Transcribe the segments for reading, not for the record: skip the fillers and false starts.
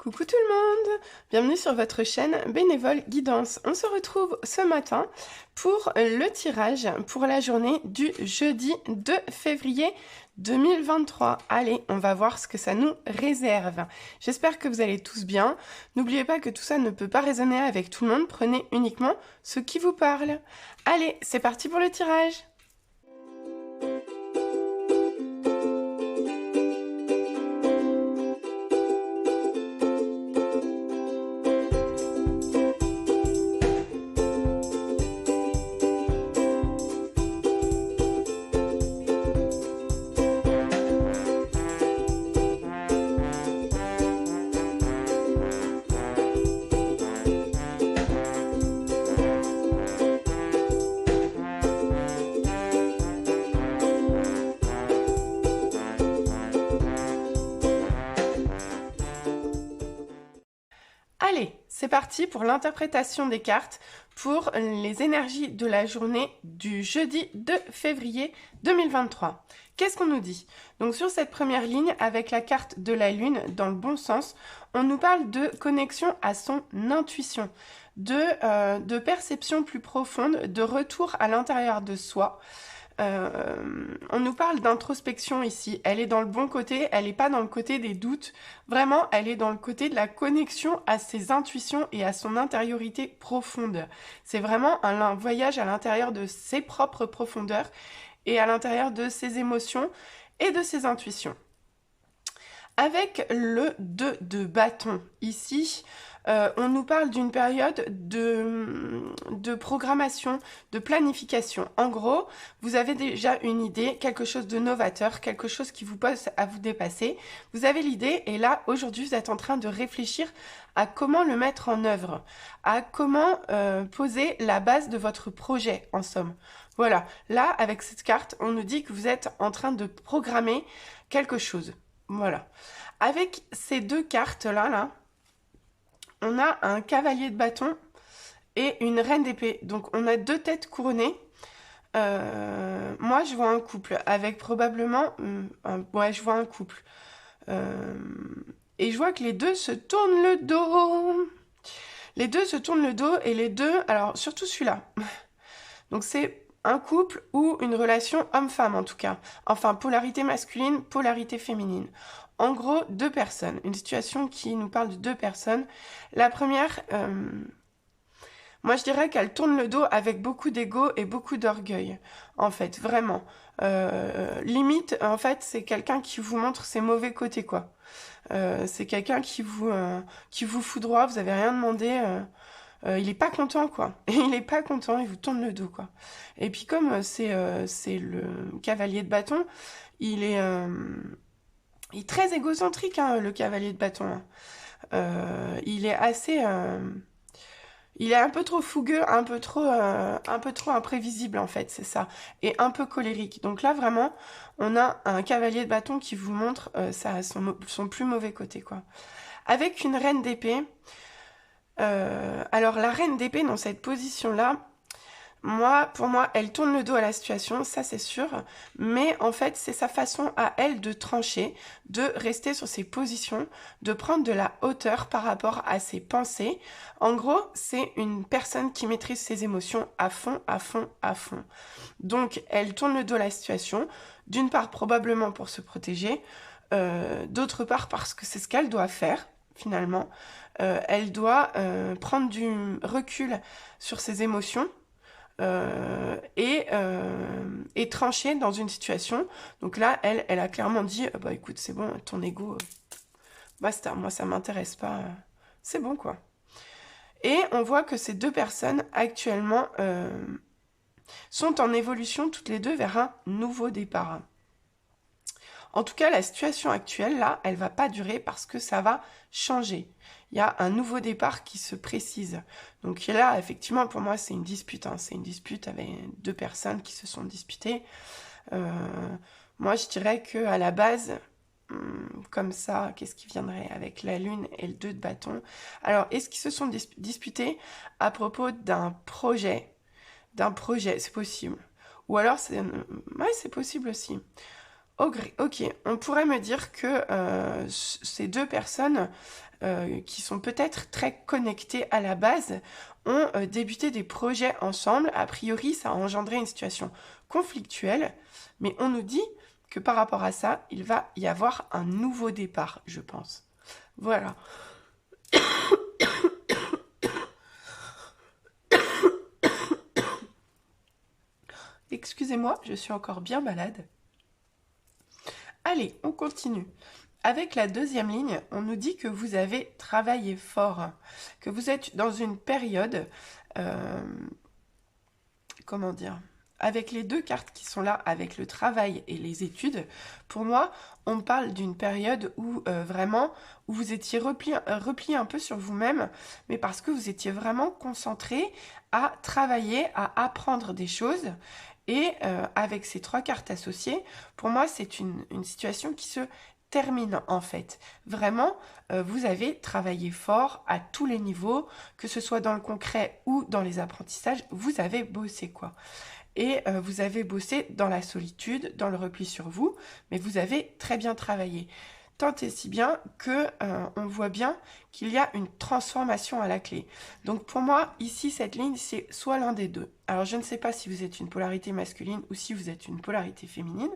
Coucou tout le monde, bienvenue sur votre chaîne Bénévole Guidance. On se retrouve ce matin pour le tirage pour la journée du jeudi 2 février 2023. Allez, on va voir ce que ça nous réserve. J'espère que vous allez tous bien. N'oubliez pas que tout ça ne peut pas résonner avec tout le monde, prenez uniquement ce qui vous parle. Allez, c'est parti pour le tirage. Allez, c'est parti pour l'interprétation des cartes pour les énergies de la journée du jeudi 2 février 2023. Qu'est-ce qu'on nous dit? Donc sur cette première ligne, avec la carte de la Lune dans le bon sens, on nous parle de connexion à son intuition, de perception plus profonde, de retour à l'intérieur de soi. On nous parle d'introspection ici, elle est dans le bon côté, elle n'est pas dans le côté des doutes, vraiment elle est dans le côté de la connexion à ses intuitions et à son intériorité profonde. C'est vraiment un voyage à l'intérieur de ses propres profondeurs et à l'intérieur de ses émotions et de ses intuitions. Avec le 2 de bâton ici, on nous parle d'une période de programmation, de planification. En gros, vous avez déjà une idée, quelque chose de novateur, quelque chose qui vous pose à vous dépasser. Vous avez l'idée et là, aujourd'hui, vous êtes en train de réfléchir à comment le mettre en œuvre, à comment poser la base de votre projet, en somme. Voilà, là, avec cette carte, on nous dit que vous êtes en train de programmer quelque chose. Voilà. Avec ces deux cartes-là, on a un cavalier de bâton et une reine d'épée. Donc, on a deux têtes couronnées. Moi, je vois un couple avec probablement... ouais, je vois un couple. Et je vois que les deux se tournent le dos. Les deux se tournent le dos et les deux... Alors, surtout celui-là. Donc, c'est un couple ou une relation homme-femme, en tout cas. Enfin, polarité masculine, polarité féminine. En gros, deux personnes. Une situation qui nous parle de deux personnes. La première, moi je dirais qu'elle tourne le dos avec beaucoup d'ego et beaucoup d'orgueil. En fait, vraiment. Limite, en fait, c'est quelqu'un qui vous montre ses mauvais côtés, quoi. C'est quelqu'un qui vous foudroie, vous avez rien demandé. Il est pas content, quoi. Il est pas content, il vous tourne le dos, quoi. Et puis comme c'est le cavalier de bâton, il est très égocentrique, hein, le cavalier de bâton. Il est assez... il est un peu trop fougueux, un peu trop imprévisible, en fait, c'est ça. Et un peu colérique. Donc là, vraiment, on a un cavalier de bâton qui vous montre son plus mauvais côté, quoi. Avec une reine d'épée. Alors, la reine d'épée, dans cette position-là, pour moi, elle tourne le dos à la situation, ça c'est sûr, mais en fait, c'est sa façon à elle de trancher, de rester sur ses positions, de prendre de la hauteur par rapport à ses pensées. En gros, c'est une personne qui maîtrise ses émotions à fond, à fond, à fond. Donc, elle tourne le dos à la situation, d'une part probablement pour se protéger, d'autre part parce que c'est ce qu'elle doit faire, finalement. Elle doit prendre du recul sur ses émotions, et trancher dans une situation. Donc là, elle a clairement dit bah écoute, c'est bon, ton ego, basta, moi ça m'intéresse pas, c'est bon, quoi. Et on voit que ces deux personnes actuellement sont en évolution toutes les deux vers un nouveau départ. En tout cas, la situation actuelle, là, elle va pas durer parce que ça va changer. Il y a un nouveau départ qui se précise. Donc là, effectivement, pour moi, c'est une dispute. Hein. C'est une dispute avec deux personnes qui se sont disputées. Moi, je dirais qu'à la base, comme ça, qu'est-ce qui viendrait avec la Lune et le 2 de bâton? Alors, est-ce qu'ils se sont disputés à propos d'un projet? C'est possible. Ou alors, ouais, c'est possible aussi. Ok, on pourrait me dire que ces deux personnes qui sont peut-être très connectées à la base ont débuté des projets ensemble. A priori, ça a engendré une situation conflictuelle, mais on nous dit que par rapport à ça, il va y avoir un nouveau départ, je pense. Voilà. Excusez-moi, je suis encore bien malade. Allez, on continue. Avec la deuxième ligne, on nous dit que vous avez travaillé fort, que vous êtes dans une période, euh, comment dire, avec les deux cartes qui sont là, avec le travail et les études, pour moi, on parle d'une période où vraiment, où vous étiez replié un peu sur vous-même, mais parce que vous étiez vraiment concentré à travailler, à apprendre des choses. Et avec ces trois cartes associées, pour moi, c'est une situation qui se termine en fait. Vraiment, vous avez travaillé fort à tous les niveaux, que ce soit dans le concret ou dans les apprentissages, vous avez bossé quoi. Et vous avez bossé dans la solitude, dans le repli sur vous, mais vous avez très bien travaillé. Tant et si bien que on voit bien qu'il y a une transformation à la clé. Donc pour moi, ici, cette ligne, c'est soit l'un des deux. Alors je ne sais pas si vous êtes une polarité masculine ou si vous êtes une polarité féminine,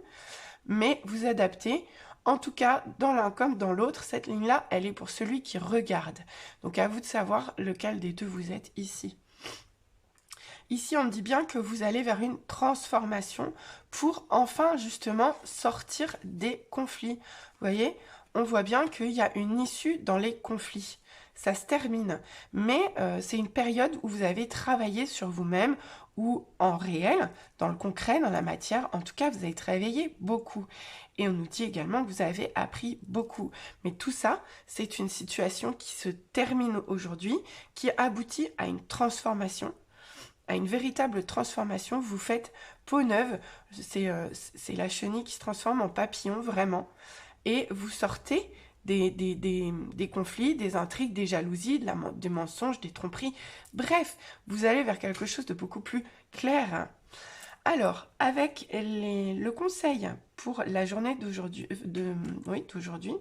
mais vous adaptez. En tout cas, dans l'un comme dans l'autre, cette ligne-là, elle est pour celui qui regarde. Donc à vous de savoir lequel des deux vous êtes ici. Ici, on dit bien que vous allez vers une transformation pour enfin justement sortir des conflits. Vous voyez, on voit bien qu'il y a une issue dans les conflits. Ça se termine. Mais c'est une période où vous avez travaillé sur vous-même, ou en réel, dans le concret, dans la matière. En tout cas, vous avez travaillé beaucoup. Et on nous dit également que vous avez appris beaucoup. Mais tout ça, c'est une situation qui se termine aujourd'hui, qui aboutit à une transformation, à une véritable transformation. Vous faites peau neuve, c'est la chenille qui se transforme en papillon, vraiment. Et vous sortez des conflits, des intrigues, des jalousies, des mensonges, des tromperies. Bref, vous allez vers quelque chose de beaucoup plus clair. Alors, avec le conseil pour la journée d'aujourd'hui, d'aujourd'hui,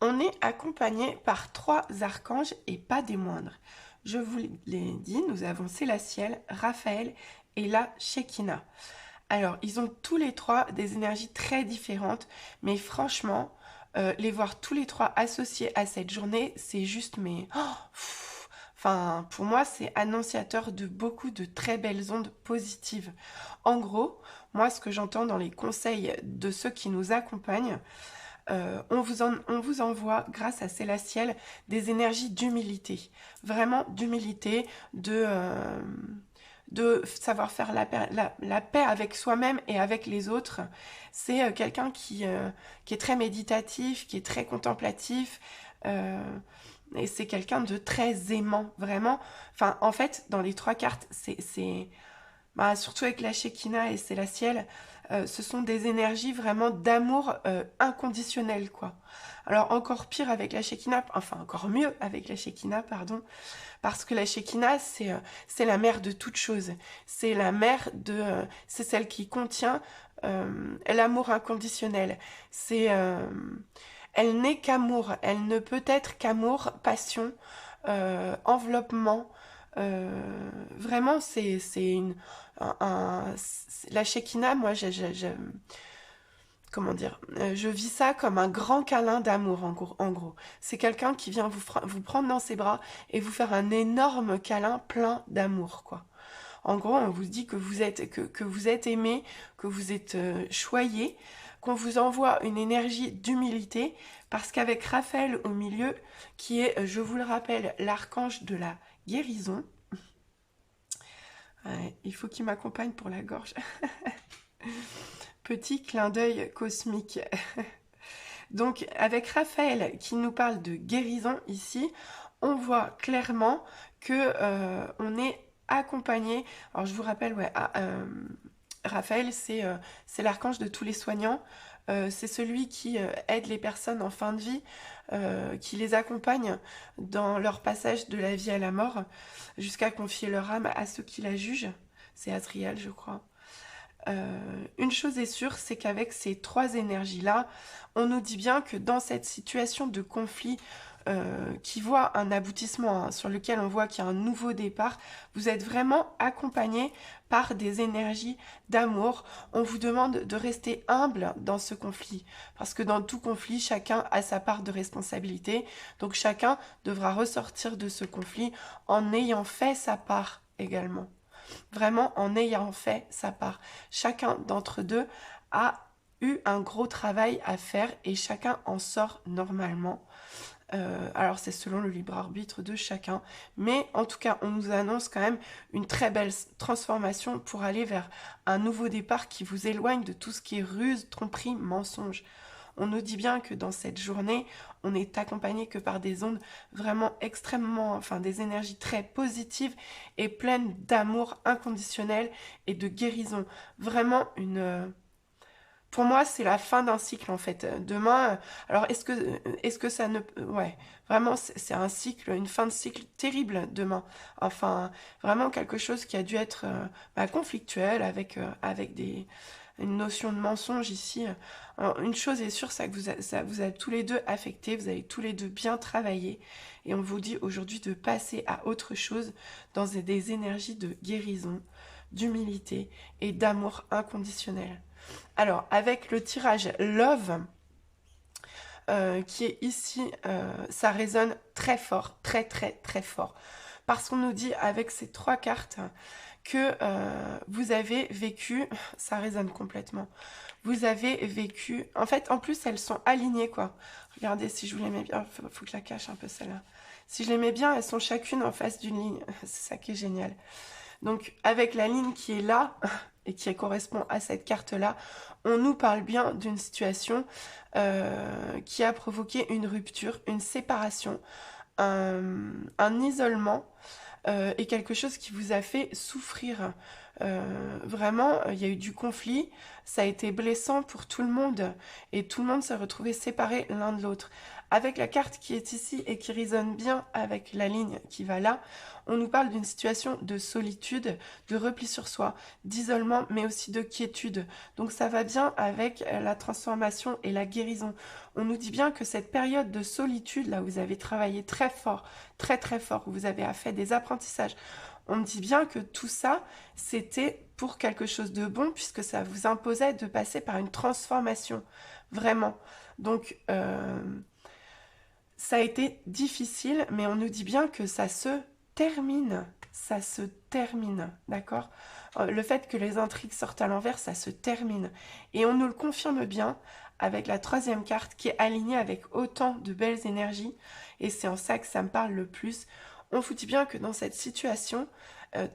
on est accompagné par 3 archanges et pas des moindres. Je vous l'ai dit, nous avons Sélastiel, Raphaël et la Shekinah. Alors, ils ont tous les 3 des énergies très différentes, mais franchement, les voir tous les 3 associés à cette journée, c'est juste, mais... Enfin, pour moi, c'est annonciateur de beaucoup de très belles ondes positives. En gros, moi, ce que j'entends dans les conseils de ceux qui nous accompagnent, on vous envoie, grâce à Sélastiel, des énergies d'humilité. Vraiment d'humilité, de savoir faire la paix avec soi-même et avec les autres. C'est quelqu'un qui est très méditatif, qui est très contemplatif. Et c'est quelqu'un de très aimant, vraiment. Enfin, en fait, dans les 3 cartes, surtout avec la Shekinah et Sélastiel, ce sont des énergies vraiment d'amour inconditionnel, quoi. Alors encore pire avec la Shekinah, enfin encore mieux avec la Shekinah, pardon, parce que la Shekinah, c'est la mère de toute chose. C'est la mère c'est celle qui contient l'amour inconditionnel. Elle n'est qu'amour, elle ne peut être qu'amour, passion, enveloppement. Vraiment, la Shekinah, moi, comment dire, je vis ça comme un grand câlin d'amour, en gros. C'est quelqu'un qui vient vous prendre dans ses bras et vous faire un énorme câlin plein d'amour, quoi. En gros, on vous dit que vous êtes aimé, que vous êtes choyé, qu'on vous envoie une énergie d'humilité, parce qu'avec Raphaël au milieu, qui est, je vous le rappelle, l'archange de la guérison, il faut qu'il m'accompagne pour la gorge. Petit clin d'œil cosmique. Donc, avec Raphaël qui nous parle de guérison ici, on voit clairement que on est accompagné. Alors, je vous rappelle, Raphaël, c'est l'archange de tous les soignants. C'est celui qui aide les personnes en fin de vie, qui les accompagne dans leur passage de la vie à la mort, jusqu'à confier leur âme à ceux qui la jugent. C'est Azriel, je crois. Une chose est sûre, c'est qu'avec ces trois énergies-là, on nous dit bien que dans cette situation de conflit qui voit un aboutissement, hein, sur lequel on voit qu'il y a un nouveau départ, vous êtes vraiment accompagné par des énergies d'amour. On vous demande de rester humble dans ce conflit, parce que dans tout conflit, chacun a sa part de responsabilité, donc chacun devra ressortir de ce conflit en ayant fait sa part également. Vraiment en ayant fait sa part. Chacun d'entre deux a eu un gros travail à faire et chacun en sort normalement. Alors c'est selon le libre arbitre de chacun, mais en tout cas on nous annonce quand même une très belle transformation pour aller vers un nouveau départ qui vous éloigne de tout ce qui est ruse, tromperie, mensonge. On nous dit bien que dans cette journée, on est accompagné que par des ondes vraiment extrêmement, enfin des énergies très positives et pleines d'amour inconditionnel et de guérison. Vraiment pour moi, c'est la fin d'un cycle en fait. Demain, alors est-ce que ça ne, ouais, vraiment c'est un cycle, une fin de cycle terrible demain. Enfin, vraiment quelque chose qui a dû être conflictuel avec une notion de mensonge ici. Alors, une chose est sûre, c'est que ça vous avez tous les deux affectés, vous avez tous les deux bien travaillé, et on vous dit aujourd'hui de passer à autre chose dans des énergies de guérison, d'humilité et d'amour inconditionnel. Alors, avec le tirage Love, qui est ici, ça résonne très fort, très très très fort. Parce qu'on nous dit avec ces trois cartes que vous avez vécu, ça résonne complètement, vous avez vécu, en fait, en plus, elles sont alignées, quoi. Regardez, si je vous les mets bien, faut que je la cache un peu, celle-là. Si je les mets bien, elles sont chacune en face d'une ligne. C'est ça qui est génial. Donc, avec la ligne qui est là, et qui correspond à cette carte-là, on nous parle bien d'une situation qui a provoqué une rupture, une séparation, un isolement et quelque chose qui vous a fait souffrir. Vraiment, il y a eu du conflit, ça a été blessant pour tout le monde et tout le monde s'est retrouvé séparé l'un de l'autre. Avec la carte qui est ici et qui résonne bien avec la ligne qui va là, on nous parle d'une situation de solitude, de repli sur soi, d'isolement, mais aussi de quiétude. Donc ça va bien avec la transformation et la guérison. On nous dit bien que cette période de solitude, là où vous avez travaillé très fort, très très fort, où vous avez fait des apprentissages, on me dit bien que tout ça, c'était pour quelque chose de bon, puisque ça vous imposait de passer par une transformation, vraiment. Donc, ça a été difficile, mais on nous dit bien que ça se termine. Ça se termine, d'accord? Le fait que les intrigues sortent à l'envers, ça se termine. Et on nous le confirme bien avec la troisième carte qui est alignée avec autant de belles énergies. Et c'est en ça que ça me parle le plus. On vous dit bien que dans cette situation,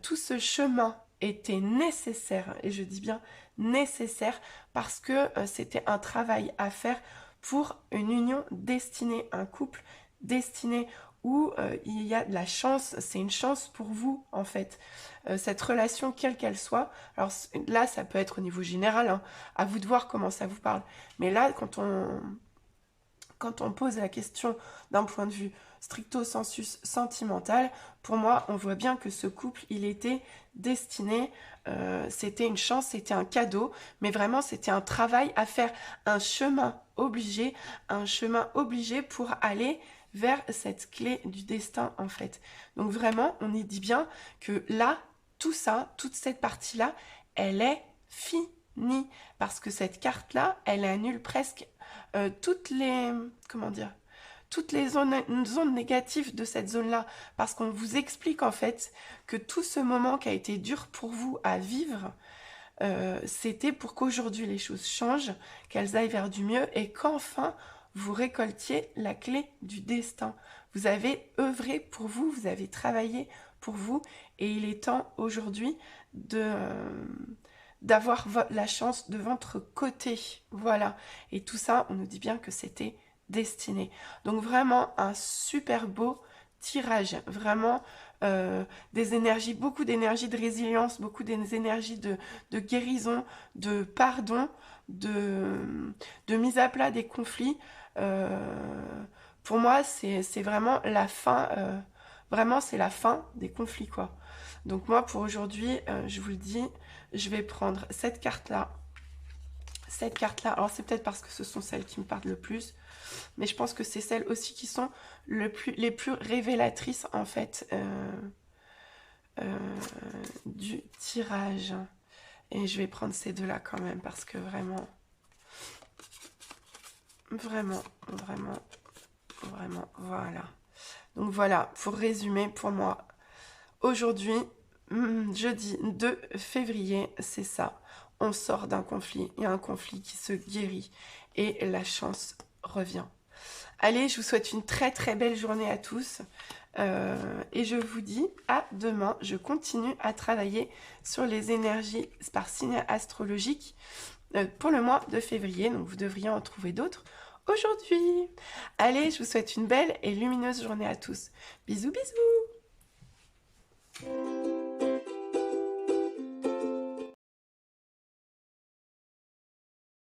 tout ce chemin était nécessaire, et je dis bien nécessaire, parce que c'était un travail à faire pour une union destinée, un couple destiné où il y a de la chance, c'est une chance pour vous en fait, cette relation quelle qu'elle soit. Alors là ça peut être au niveau général, hein, à vous de voir comment ça vous parle, mais là quand on pose la question d'un point de vue stricto sensus sentimental, pour moi, on voit bien que ce couple, il était destiné, c'était une chance, c'était un cadeau, mais vraiment, c'était un travail à faire, un chemin obligé pour aller vers cette clé du destin, en fait. Donc vraiment, on y dit bien que là, tout ça, toute cette partie-là, elle est finie, parce que cette carte-là, elle annule presque toutes les, comment dire, toutes les zones négatives de cette zone-là, parce qu'on vous explique en fait que tout ce moment qui a été dur pour vous à vivre, c'était pour qu'aujourd'hui les choses changent, qu'elles aillent vers du mieux et qu'enfin vous récoltiez la clé du destin. Vous avez œuvré pour vous, vous avez travaillé pour vous et il est temps aujourd'hui d'avoir la chance de votre côté. Voilà. Et tout ça, on nous dit bien que c'était destiné. Donc vraiment un super beau tirage. Vraiment des énergies, beaucoup d'énergie de résilience, beaucoup d'énergie de guérison, de pardon, de mise à plat des conflits. Pour moi, c'est vraiment la fin Vraiment, c'est la fin des conflits, quoi. Donc moi, pour aujourd'hui, je vous le dis, je vais prendre cette carte-là. Cette carte-là, alors c'est peut-être parce que ce sont celles qui me parlent le plus, mais je pense que c'est celles aussi qui sont les plus révélatrices, en fait, du tirage. Et je vais prendre ces deux-là quand même, parce que vraiment, vraiment, voilà. Donc voilà, pour résumer, pour moi, aujourd'hui, jeudi 2 février, c'est ça. On sort d'un conflit, il y a un conflit qui se guérit et la chance revient. Allez, je vous souhaite une très très belle journée à tous et je vous dis à demain. Je continue à travailler sur les énergies par signe astrologique pour le mois de février, donc vous devriez en trouver d'autres aujourd'hui. Allez, je vous souhaite une belle et lumineuse journée à tous. Bisous, bisous.